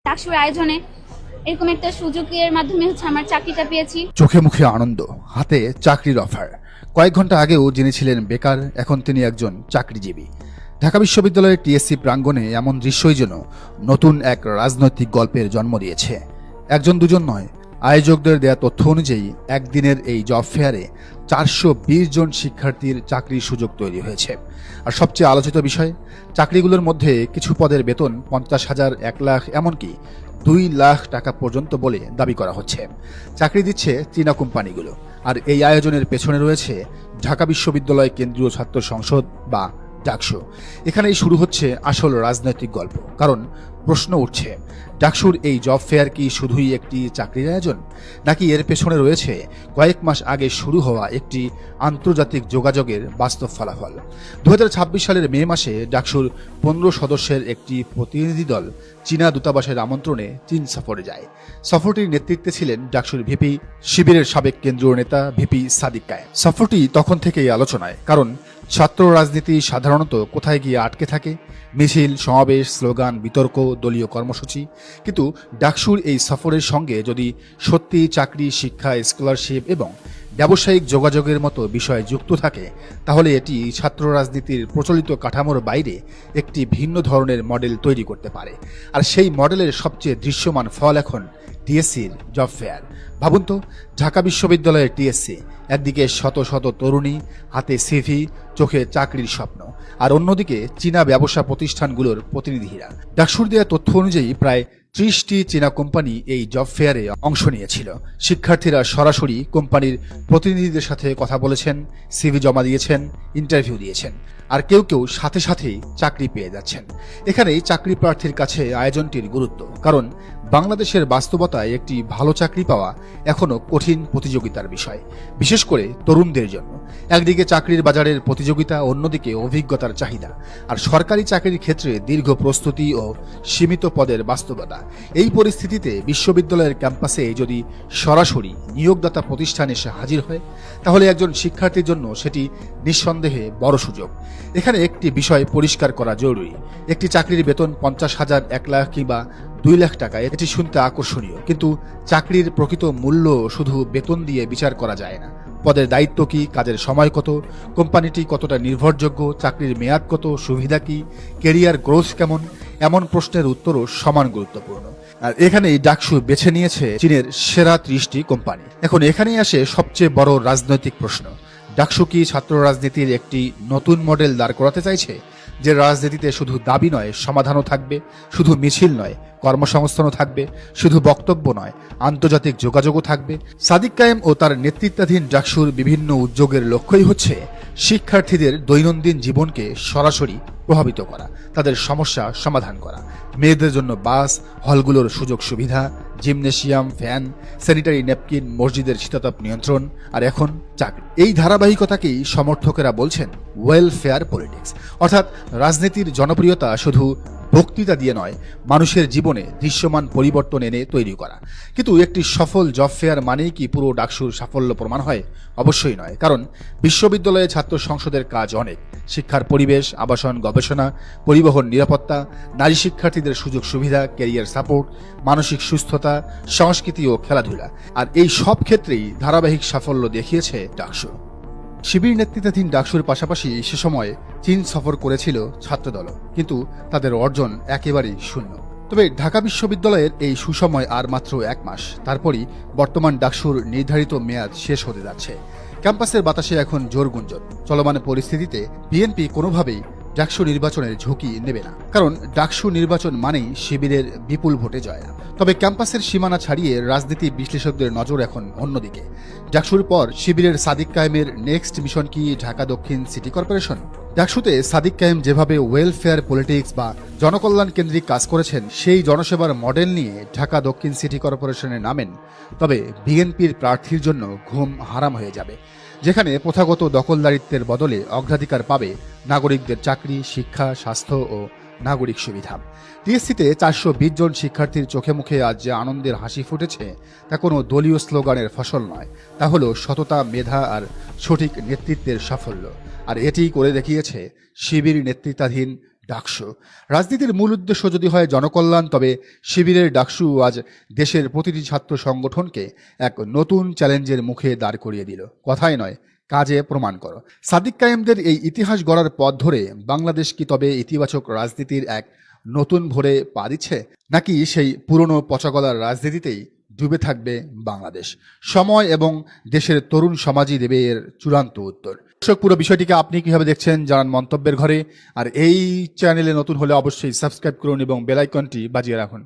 ডাকসুর আয়োজনে এরকম একটা সুযোগের মাধ্যমে আমার চাকরিটা পেয়েছি। চোখে মুখে আনন্দ, হাতে চাকরির অফার। কয়েক ঘন্টা আগেও যিনি ছিলেন বেকার, এখন তিনি একজন চাকরিজীবী। ঢাকা বিশ্ববিদ্যালয়ের টিএসসি প্রাঙ্গণে এমন দৃশ্যই যেন নতুন এক রাজনৈতিক গল্পের জন্ম দিয়েছে। একজন দুজন নয়, আয়োজকদের দেয়া তথ্য অনুযায়ী একদিনের এই জব ফেয়ারে 420 জন শিক্ষার্থীর চাকরির সুযোগ তৈরি হয়েছে। আর সবচেয়ে আলোচিত বিষয়, চাকরিগুলোর মধ্যে কিছু পদের বেতন 50,000, 1 লাখ, এমনকি 2 লাখ টাকা পর্যন্ত বলে দাবি করা হচ্ছে। চাকরি দিচ্ছে চীনা কোম্পানিগুলো। আর এই আয়োজনের পেছনে রয়েছে ঢাকা বিশ্ববিদ্যালয় কেন্দ্রীয় ছাত্র সংসদ বা ডাকসু। এখানেই শুরু হচ্ছে আসল রাজনৈতিক গল্প। কারণ প্রশ্ন উঠছে, ডাকসুর এই জব ফেয়ার কি শুধুই একটি চাকরির আয়োজন, নাকি এর পেছনে রয়েছে কয়েক মাস আগে শুরু হওয়া একটি আন্তর্জাতিক যোগাযোগের বাস্তব ফলাফল? 2026 সালের মে মাসে ডাকসুর 15 সদস্যের একটি প্রতিনিধি দল চীনা দূতাবাসের আমন্ত্রণে চীন সফরে যায়। সফরটির নেতৃত্বে ছিলেন ডাকসুর ভিপি, শিবিরের সাবেক কেন্দ্রীয় নেতা ভিপি সাদিক কায়েম। সফরটি তখন থেকেই আলোচনায়, কারণ ছাত্র রাজনীতি সাধারণত কোথায় গিয়ে আটকে থাকে? মিছিল, সমাবেশ, স্লোগান, বিতর্ক, দলীয় কর্মসূচি। কিন্তু ডাকসুর এই সফরের সঙ্গে যদি সত্যি চাকরি, শিক্ষা, স্কলারশিপ এবং ব্যবসায়িক যোগাযোগের মতো বিষয় যুক্ত থাকে, তাহলে এটি ছাত্র রাজনীতির প্রচলিত কাঠামোর বাইরে একটি ভিন্ন ধরনের মডেল তৈরি করতে পারে। আর সেই মডেলের সবচেয়ে দৃশ্যমান ফল এখন টিএসসির জব ফেয়ার। ভাবুন তো, ঢাকা বিশ্ববিদ্যালয়ের টিএসসি, একদিকে শত শত তরুণী, হাতে সিভি, চোখে চাকরির স্বপ্ন, আর অন্যদিকে চীনা ব্যবসা প্রতিষ্ঠানগুলোর প্রতিনিধিরা। ডাকসুর দেয়া তথ্য অনুযায়ী প্রায় 30টি চীনা কোম্পানি এই জব ফেয়ারে অংশ নিয়েছিল। শিক্ষার্থীরা সরাসরি কোম্পানির প্রতিনিধিদের সাথে কথা বলেছেন, সিভি জমা দিয়েছেন, ইন্টারভিউ দিয়েছেন, আর কেউ কেউ সাথে সাথেই চাকরি পেয়ে যাচ্ছেন। এখানেই চাকরি প্রার্থীর কাছে আয়োজনটির গুরুত্ব। কারণ বাংলাদেশের বাস্তবতায় একটি ভালো চাকরি পাওয়া এখনও কঠিন প্রতিযোগিতার বিষয়, বিশেষ করে তরুণদের জন্য। একদিকে চাকরির বাজারের প্রতিযোগিতা, অন্যদিকে অভিজ্ঞতার চাহিদা, আর সরকারি চাকরির ক্ষেত্রে দীর্ঘ প্রস্তুতি ও সীমিত পদের বাস্তবতা। এই পরিস্থিতিতে বিশ্ববিদ্যালয়ের ক্যাম্পাসে যদি সরাসরি নিয়োগদাতা প্রতিষ্ঠান এসে হাজির হয়, তাহলে একজন শিক্ষার্থীর জন্য সেটি নিঃসন্দেহে বড় সুযোগ। এখানে একটি বিষয় পরিষ্কার করা জরুরি, একটি চাকরির বেতন 50,000, 1 লাখ কিংবা 2 লাখ টাকা, এটি শুনতে আকর্ষণীয়, কিন্তু চাকরির প্রকৃত মূল্য শুধু বেতন দিয়ে বিচার করা যায় না। পদের দায়িত্ব কি, কাজের সময় কত, কোম্পানিটি কতটা নির্ভরযোগ্য, চাকরির মেয়াদ কত, সুবিধা কি, কেরিয়ার গ্রোথ কেমন, এমন প্রশ্নের উত্তরও সমান গুরুত্বপূর্ণ। আর এখানেই ডাকসু বেছে নিয়েছে চীনের সেরা 30টি কোম্পানি। এখন এখানেই আসে সবচেয়ে বড় রাজনৈতিক প্রশ্ন, ডাকসু কি ছাত্র রাজনীতির একটি নতুন মডেল দাঁড় করাতে চাইছে? যে রাজনীতিতে শুধু দাবি নয়, সমাধানও থাকবে, শুধু মিছিল নয়, কর্মসংস্থানও থাকবে, শুধু বক্তব্য নয়, আন্তর্জাতিক যোগাযোগও থাকবে। সাদিক কায়েম ও তার নেতৃত্বাধীন ডাকসুর বিভিন্ন উদ্যোগের লক্ষ্যই হচ্ছে শিক্ষার্থীদের দৈনন্দিন জীবনকে সরাসরি প্রভাবিত করা, তাদের সমস্যা সমাধান করা। মেয়েদের জন্য বাস, হলগুলোর সুযোগ সুবিধা, জিমনেশিয়াম, ফ্যান, স্যানিটারি ন্যাপকিন, মসজিদের শীতাতপ নিয়ন্ত্রণ, আর এখন চাকরি। এই ধারাবাহিকতাকেই সমর্থকেরা বলছেন ওয়েলফেয়ার পলিটিক্স, অর্থাৎ রাজনীতির জনপ্রিয়তা শুধু বক্তৃতা দিয়ে নয়, মানুষের জীবনে দৃশ্যমান পরিবর্তন এনে তৈরি করা। কিন্তু একটি সফল জব ফেয়ার মানেই কি পুরো ডাকসুর সাফল্য প্রমাণ হয়? অবশ্যই নয়, কারণ বিশ্ববিদ্যালয়ে ছাত্র সংসদের কাজ অনেক। শিক্ষার পরিবেশ, আবাসন, গবেষণা, পরিবহন, নিরাপত্তা, নারী শিক্ষার্থীদের সুযোগ সুবিধা, ক্যারিয়ার সাপোর্ট, মানসিক সুস্থতা, সংস্কৃতি ও খেলাধুলা, আর এই সব ক্ষেত্রেই ধারাবাহিক সাফল্য দেখিয়েছে ডাকসু। শিবির নেতৃত্বাধীন ডাকসুর পাশাপাশি সে সময় চীন সফর করেছিল ছাত্রদলও, কিন্তু তাদের অর্জন একেবারেই শূন্য। তবে ঢাকা বিশ্ববিদ্যালয়ের এই সুসময় আর মাত্র 1 মাস, তারপরই বর্তমান ডাকসুর নির্ধারিত মেয়াদ শেষ হতে যাচ্ছে। ক্যাম্পাসের বাতাসে এখন জোর গুঞ্জন। চলমান পরিস্থিতিতে বিএনপি কোনোভাবেই ডাকসু নির্বাচনের ঝুঁকি নেবে না, কারণ ডাকসু নির্বাচন মানেই শিবিরের বিপুল ভোটে জয়। তবে ক্যাম্পাসের সীমানা ছাড়িয়ে রাজনীতি বিশ্লেষকদের নজর এখন অন্যদিকে। ডাকসুর পর শিবিরের সাদিক কায়েমের নেক্সট মিশন কি ঢাকা দক্ষিণ সিটি কর্পোরেশন? ডাকসুতে সাদিক কায়েম যেভাবে ওয়েলফেয়ার পলিটিক্স বা জনকল্যাণ কেন্দ্রিক কাজ করেছেন, সেই জনসেবার মডেল নিয়ে ঢাকা দক্ষিণ সিটি কর্পোরেশনে নামেন, তবে বিএনপির প্রার্থীর জন্য ঘুম হারাম হয়ে যাবে। যেখানে প্রথাগত দখলদারিত্বের বদলে অগ্রাধিকার পাবে নাগরিকদের চাকরি, শিক্ষা, স্বাস্থ্য ও নাগরিক সুবিধা। টিএসসিতে 420 জন শিক্ষার্থীর চোখে মুখে আজ যে আনন্দের হাসি ফুটেছে, তা কোনো দলীয় স্লোগানের ফসল নয়, তা হলো সততা, মেধা আর সঠিক নেতৃত্বের সাফল্য। আর এটিই করে দেখিয়েছে শিবির নেতৃত্বাধীন ডাকসু। রাজনীতির মূল উদ্দেশ্য যদি হয় জনকল্যাণ, তবে শিবিরের ডাকসু আজ দেশের প্রতিটি ছাত্র সংগঠনকে এক নতুন চ্যালেঞ্জের মুখে দাঁড় করিয়ে দিল। কথাই নয়, কাজে প্রমাণ করো। সাদিক কায়েমদের এই ইতিহাস গড়ার পথ ধরে বাংলাদেশ কি তবে ইতিবাচক রাজনীতির এক নতুন ভোরে পা দিচ্ছে, নাকি সেই পুরনো পচাগলার রাজনীতিতেই ডুবে থাকবে বাংলাদেশ? সময় এবং দেশের তরুণ সমাজই দেবে এর চূড়ান্ত উত্তর। দর্শক, পুরো বিষয়টিকে আপনি কিভাবে দেখছেন জানান মন্তব্যের ঘরে। আর এই চ্যানেলে নতুন হলে অবশ্যই সাবস্ক্রাইব করুন এবং বেল আইকনটি বাজিয়ে রাখুন।